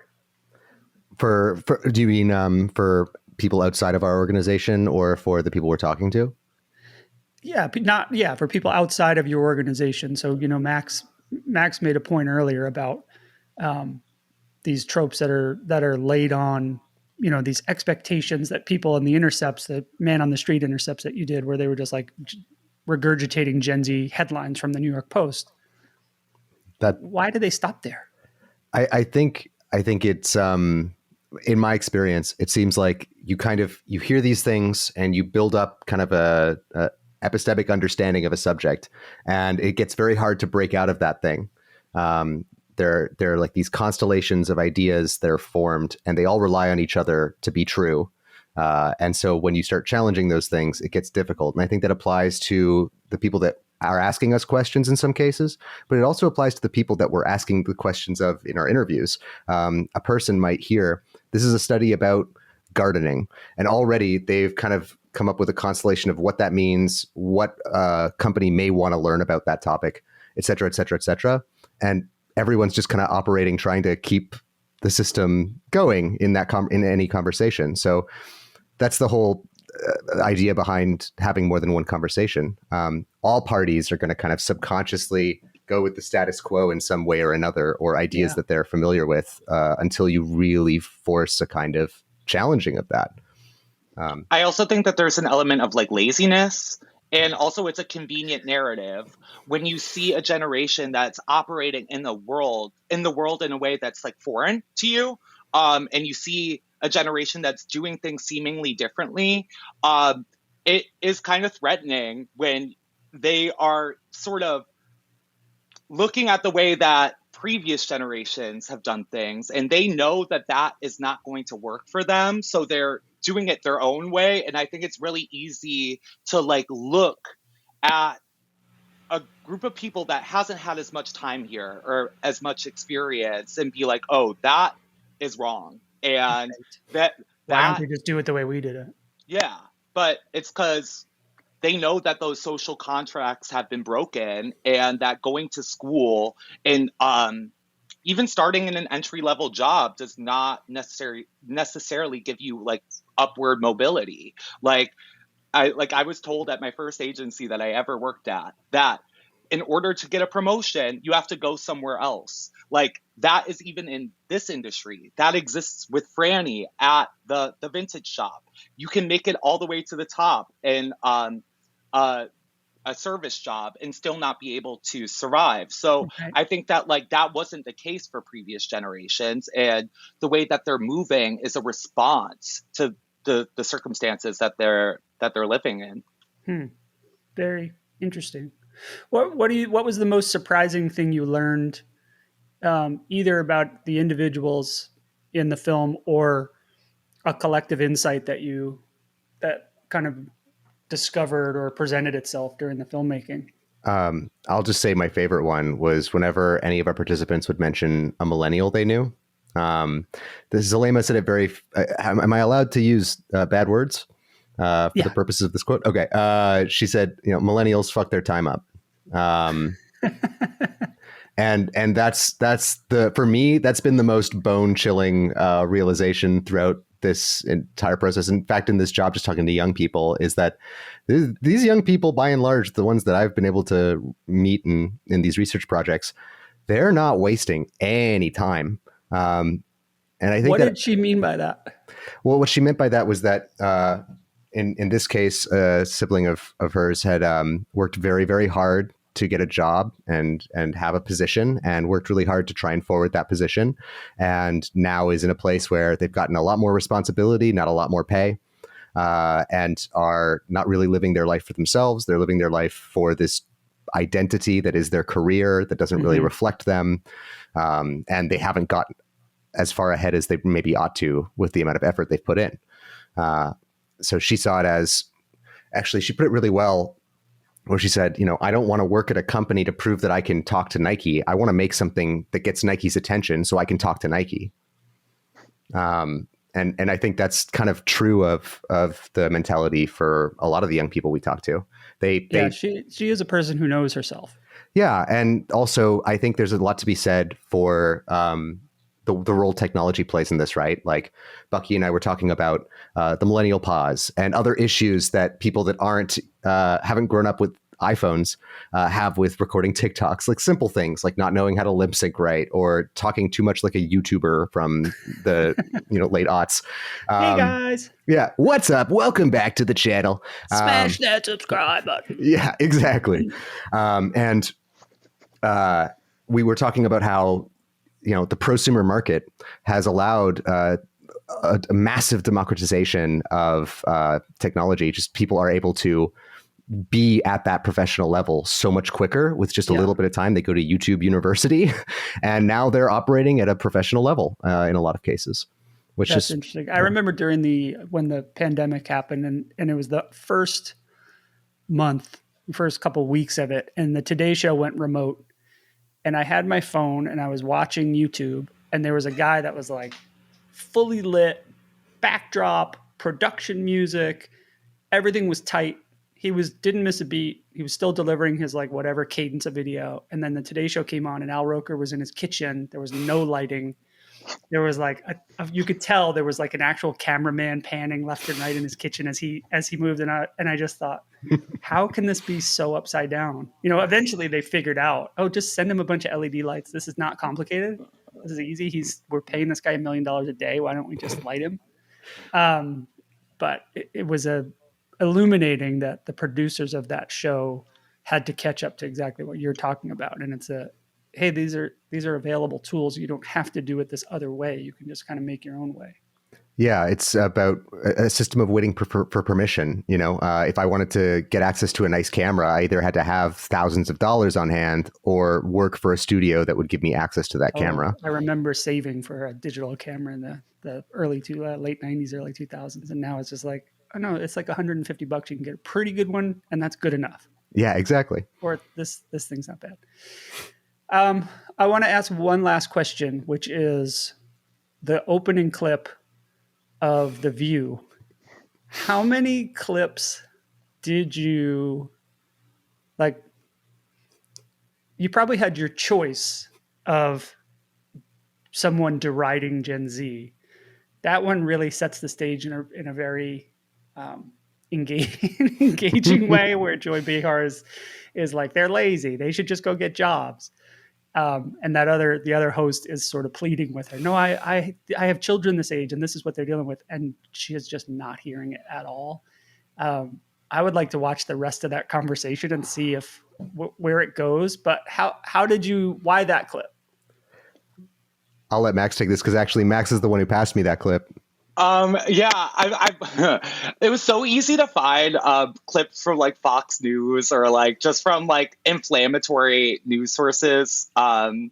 For do you mean for people outside of our organization, or for the people we're talking to? Yeah, not yeah, for people outside of your organization. So Max made a point earlier about these tropes that are laid on, these expectations that people in the intercepts, the man on the street intercepts that you did, where they were just like regurgitating Gen Z headlines from the New York Post. That Why did they stop there? I think it's in my experience, it seems like you hear these things and you build up kind of a epistemic understanding of a subject, and it gets very hard to break out of that thing. There are like these constellations of ideas that are formed, and they all rely on each other to be true. And so when you start challenging those things, it gets difficult. And I think that applies to the people that are asking us questions in some cases, but it also applies to the people that we're asking the questions of in our interviews. A person might hear, this is a study about gardening, and already they've kind of come up with a constellation of what that means, what a company may want to learn about that topic, et cetera, et cetera, et cetera. And everyone's just kind of operating, trying to keep the system going in that in any conversation. So that's the whole idea behind having more than one conversation. All parties are going to kind of subconsciously go with the status quo in some way or another, or ideas that they're familiar with, until you really force a kind of challenging of that. I also think that there's an element of like laziness, and also it's a convenient narrative when you see a generation that's operating in the world in a way that's like foreign to you, and you see a generation that's doing things seemingly differently. It is kind of threatening when they are sort of looking at the way that previous generations have done things, and they know that that is not going to work for them, so they're doing it their own way. And I think it's really easy to like look at a group of people that hasn't had as much time here or as much experience and be like, oh, that is wrong, and Right. Why don't that they just do it the way we did it? yeah. But it's because they know that those social contracts have been broken, and that going to school and even starting in an entry level job does not necessarily give you like upward mobility. Like I was told at my first agency that I ever worked at that in order to get a promotion, you have to go somewhere else. Like that is even in this industry. That exists with Franny at the vintage shop. You can make it all the way to the top in a service job and still not be able to survive. So Right. I think that like that wasn't the case for previous generations, and the way that they're moving is a response to the circumstances that they're living in. Very interesting. What was the most surprising thing you learned, either about the individuals in the film or a collective insight that kind of discovered or presented itself during the filmmaking? I'll just say my favorite one was whenever any of our participants would mention a millennial they knew. Zalema said it very. Am I allowed to use bad words for the purposes of this quote? Okay. She said, millennials fuck their time up. And that's for me, that's been the most bone chilling realization throughout this entire process. In fact, in this job, just talking to young people, is that these young people, by and large, the ones that I've been able to meet in these research projects, they're not wasting any time. And I think what did she mean by that? Well, what she meant by that was that in this case, a sibling of hers had worked very, very hard to get a job and have a position, and worked really hard to try and forward that position, and now is in a place where they've gotten a lot more responsibility, not a lot more pay, and are not really living their life for themselves. They're living their life for this identity that is their career that doesn't really reflect them, and they haven't gotten as far ahead as they maybe ought to with the amount of effort they've put in. So she saw it as, actually, she put it really well, where she said, I don't want to work at a company to prove that I can talk to Nike. I want to make something that gets Nike's attention so I can talk to Nike. And I think that's kind of true of the mentality for a lot of the young people we talk to. She is a person who knows herself. Yeah. And also, I think there's a lot to be said for the role technology plays in this, right? Like Bucky and I were talking about the millennial pause and other issues that people that haven't grown up with iPhones have with recording TikToks, like simple things like not knowing how to lip sync right, or talking too much like a YouTuber from the late aughts. Hey guys. Yeah. What's up? Welcome back to the channel. Smash that subscribe button. Yeah, exactly. And we were talking about how the prosumer market has allowed a massive democratization of technology. Just people are able to be at that professional level so much quicker with just a little bit of time. They go to YouTube University, and now they're operating at a professional level in a lot of cases. That's interesting. I remember when the pandemic happened, and it was the first couple of weeks of it, and the Today Show went remote. And I had my phone and I was watching YouTube, and there was a guy that was like fully lit, backdrop, production music, everything was tight. He didn't miss a beat. He was still delivering his like whatever cadence of video. And then the Today Show came on, and Al Roker was in his kitchen. There was no lighting. There was like you could tell there was like an actual cameraman panning left and right in his kitchen as he moved. And I just thought, how can this be so upside down? Eventually they figured out, just send him a bunch of LED lights. This is not complicated. This is easy. We're paying this guy $1 million a day. Why don't we just light him? But it was illuminating that the producers of that show had to catch up to exactly what you're talking about. And it's hey, these are available tools. You don't have to do it this other way. You can just kind of make your own way. Yeah, it's about a system of waiting for permission. If I wanted to get access to a nice camera, I either had to have thousands of dollars on hand or work for a studio that would give me access to that camera. I remember saving for a digital camera in the late 90s, early 2000s. And now it's just like, oh no, it's like $150. You can get a pretty good one, and that's good enough. Yeah, exactly. Or this thing's not bad. I want to ask one last question, which is the opening clip of The View. How many clips did you like? You probably had your choice of someone deriding Gen Z. That one really sets the stage in a very engaging way, where Joy Behar is like, they're lazy, they should just go get jobs. And the other host is sort of pleading with her. No, I have children this age, and this is what they're dealing with, and she is just not hearing it at all. I would like to watch the rest of that conversation and see if where it goes. But why that clip? I'll let Max take this because actually Max is the one who passed me that clip. Yeah, it was so easy to find clips from like Fox News or like just from like inflammatory news sources. And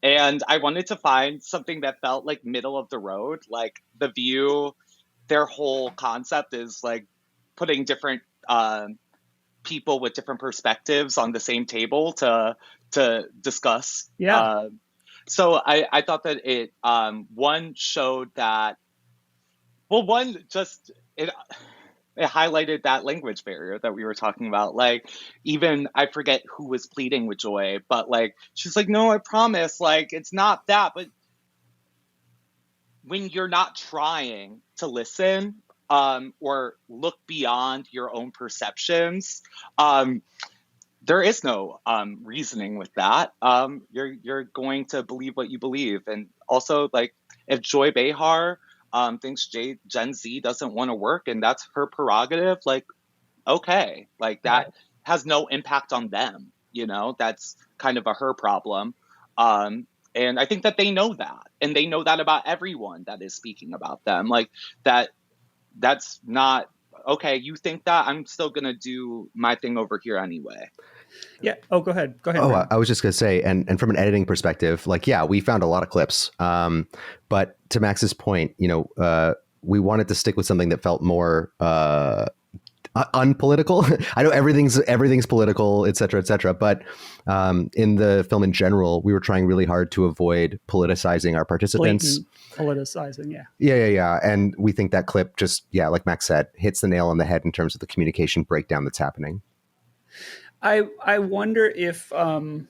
I wanted to find something that felt like middle of the road. Like The View, their whole concept is like putting different people with different perspectives on the same table to discuss. Yeah. So I thought that it one showed that, well, one just it highlighted that language barrier that we were talking about. Like, even I forget who was pleading with Joy, but like she's like, no, I promise, like it's not that. But when you're not trying to listen or look beyond your own perceptions, there is no reasoning with that. You're going to believe what you believe. And also, like, if Joy Behar thinks Gen Z doesn't want to work and that's her prerogative, like, okay, like that Right. has no impact on them. You know, that's kind of a her problem. And I think that they know that, and they know that about everyone that is speaking about them. Like that's not okay. You think that, I'm still gonna do my thing over here anyway. Yeah. Oh, go ahead. Go ahead. Oh, Branden. I was just going to say, and from an editing perspective, like, yeah, we found a lot of clips. But to Max's point, we wanted to stick with something that felt more unpolitical. I know everything's political, et cetera, but in the film in general, we were trying really hard to avoid politicizing our participants. Blatant politicizing, yeah. Yeah. And we think that clip just, like Max said, hits the nail on the head in terms of the communication breakdown that's happening. I wonder if I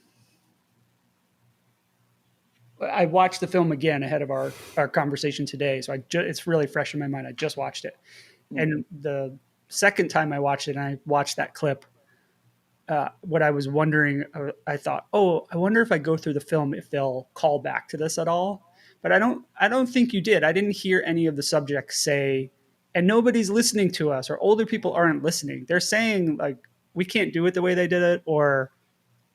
watched the film again ahead of our conversation today, so it's really fresh in my mind. I just watched it, and the second time I watched it, and I watched that clip. What I was wondering, I thought, oh, I wonder if I go through the film if they'll call back to this at all. But I don't think you did. I didn't hear any of the subjects say, and nobody's listening to us, or older people aren't listening. They're saying like, we can't do it the way they did it, or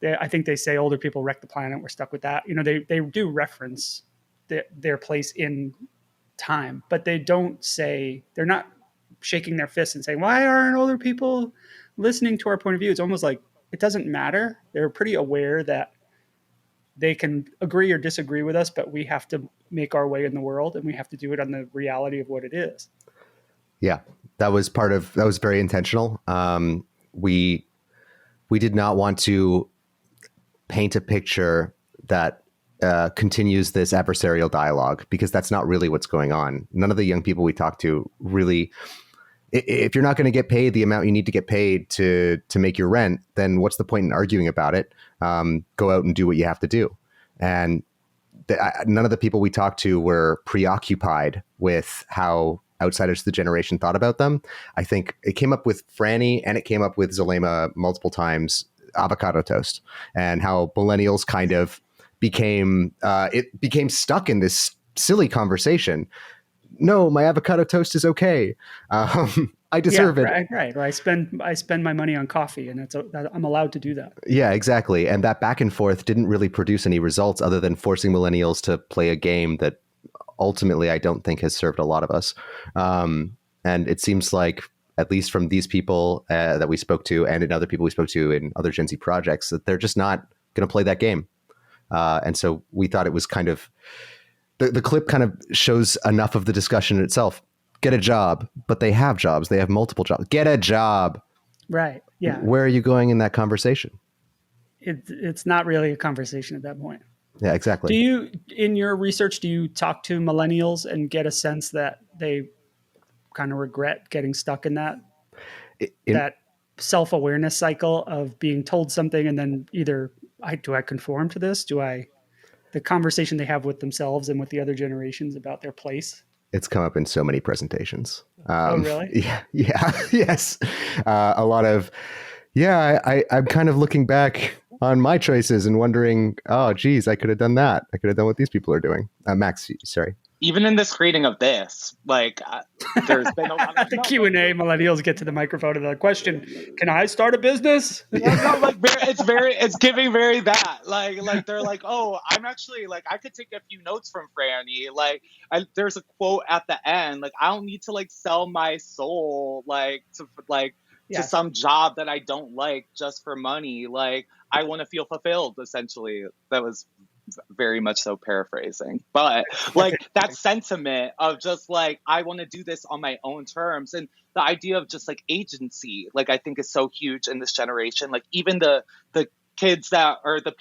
I think they say older people wreck the planet. We're stuck with that. They do reference their place in time, but they don't say, they're not shaking their fists and saying, why aren't older people listening to our point of view? It's almost like it doesn't matter. They're pretty aware that they can agree or disagree with us, but we have to make our way in the world, and we have to do it on the reality of what it is. Yeah, that was very intentional. We did not want to paint a picture that continues this adversarial dialogue, because that's not really what's going on. None of the young people we talk to really, if you're not going to get paid the amount you need to get paid to make your rent, then what's the point in arguing about it? Go out and do what you have to do. And none of the people we talked to were preoccupied with how outsiders of the generation thought about them. I think it came up with Franny, and it came up with Zulema multiple times, avocado toast, and how millennials kind of became stuck in this silly conversation. No, my avocado toast is okay. I deserve it. Right. I spend my money on coffee, and I'm allowed to do that. Yeah, exactly. And that back and forth didn't really produce any results other than forcing millennials to play a game that ultimately I don't think has served a lot of us. And it seems like, at least from these people that we spoke to, and in other people we spoke to in other Gen Z projects, that they're just not going to play that game. And so we thought it was kind of, the clip kind of shows enough of the discussion itself. Get a job, but they have jobs. They have multiple jobs. Get a job. Right. Yeah. Where are you going in that conversation? It's not really a conversation at that point. Yeah, exactly. In your research, do you talk to millennials and get a sense that they kind of regret getting stuck in that self-awareness cycle of being told something and then either do I conform to this? The conversation they have with themselves and with the other generations about their place? It's come up in so many presentations. Oh, really? Yeah, yes. A lot of, I'm kind of looking back on my choices and wondering, oh, geez, I could have done that. I could have done what these people are doing. Max, sorry. Even in the screening of this, like, there's been a lot of the Q&A. Millennials get to the microphone and the question: "Can I start a business?" No, like it's giving very that. Like they're like, "Oh, I'm actually like I could take a few notes from Franny." Like, there's a quote at the end, like, "I don't need to like sell my soul to some job that I don't like just for money. Like, I want to feel fulfilled." Essentially, that was very much so paraphrasing, but like that sentiment of just like, I want to do this on my own terms, and the idea of just like agency, like, I think is so huge in this generation. Like, even the kids that are the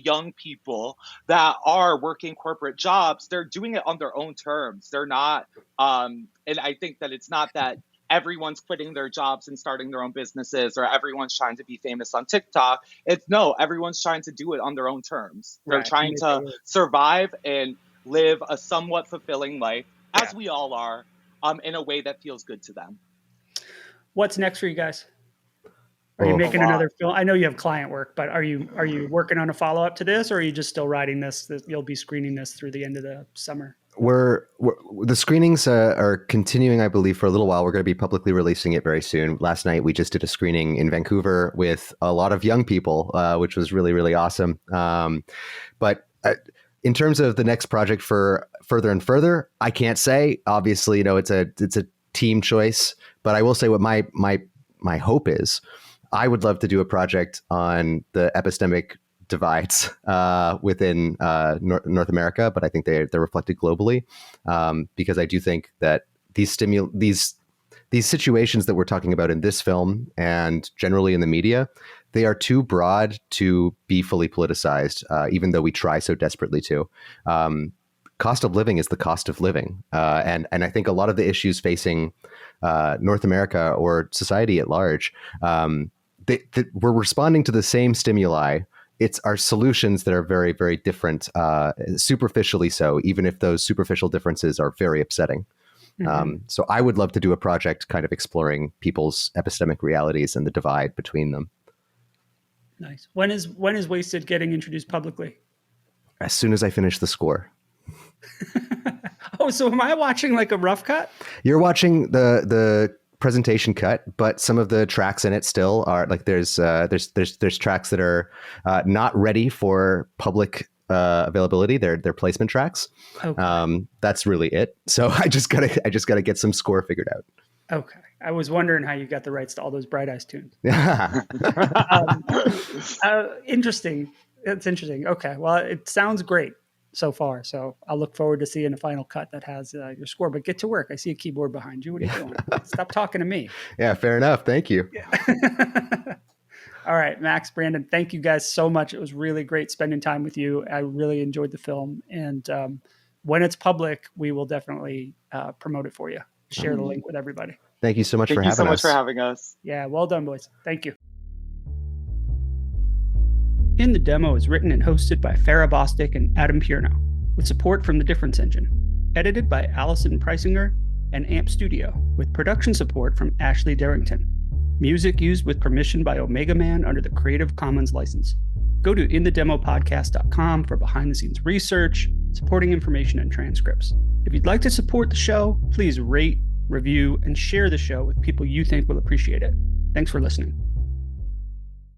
young people that are working corporate jobs, they're doing it on their own terms. They're not, and I think that it's not that everyone's quitting their jobs and starting their own businesses, or everyone's trying to be famous on TikTok. It's no, everyone's trying to do it on their own terms. They're trying to survive and live a somewhat fulfilling life, as we all are, in a way that feels good to them. What's next for you guys? Are you making another film? I know you have client work, but are you working on a follow-up to this, or are you just still writing this? You'll be screening this through the end of the summer. The screenings are continuing, I believe, for a little while. We're going to be publicly releasing it very soon. Last night, we just did a screening in Vancouver with a lot of young people, which was really, really awesome. But in terms of the next project for Further and Further, I can't say. Obviously, it's a team choice. But I will say what my hope is. I would love to do a project on the epistemic divides within North America, but I think they're reflected globally, because I do think that these situations that we're talking about in this film and generally in the media, they are too broad to be fully politicized, even though we try so desperately to. Cost of living is the cost of living, and I think a lot of the issues facing North America or society at large, we're responding to the same stimuli. It's our solutions that are very, very different, superficially so, even if those superficial differences are very upsetting. Mm-hmm. So I would love to do a project kind of exploring people's epistemic realities and the divide between them. Nice. When is Wasted getting introduced publicly? As soon as I finish the score. Oh, so am I watching like a rough cut? You're watching the presentation cut, but some of the tracks in it still are like there's tracks that are not ready for public availability. They're placement tracks. Okay. That's really it. So I just gotta get some score figured out. Okay. I was wondering how you got the rights to all those Bright Eyes tunes. Interesting. It's interesting. Okay. Well, it sounds great so far. So I'll look forward to seeing a final cut that has your score. But get to work. I see a keyboard behind you. What are you doing? Stop talking to me. Yeah, fair enough. Thank you. Yeah. All right, Max, Branden, thank you guys so much. It was really great spending time with you. I really enjoyed the film. And when it's public, we will definitely promote it for you. Share the link with everybody. Thank you so much for having us. Thank you so much for having us. Yeah, well done, boys. Thank you. In the Demo is written and hosted by Farah Bostic and Adam Pierno, with support from the Difference Engine. Edited by Allison Preisinger and Amp Studio, with production support from Ashley Darrington. Music used with permission by Omega Man under the Creative Commons license. Go to inthedemopodcast.com for behind-the-scenes research, supporting information, and transcripts. If you'd like to support the show, please rate, review, and share the show with people you think will appreciate it. Thanks for listening.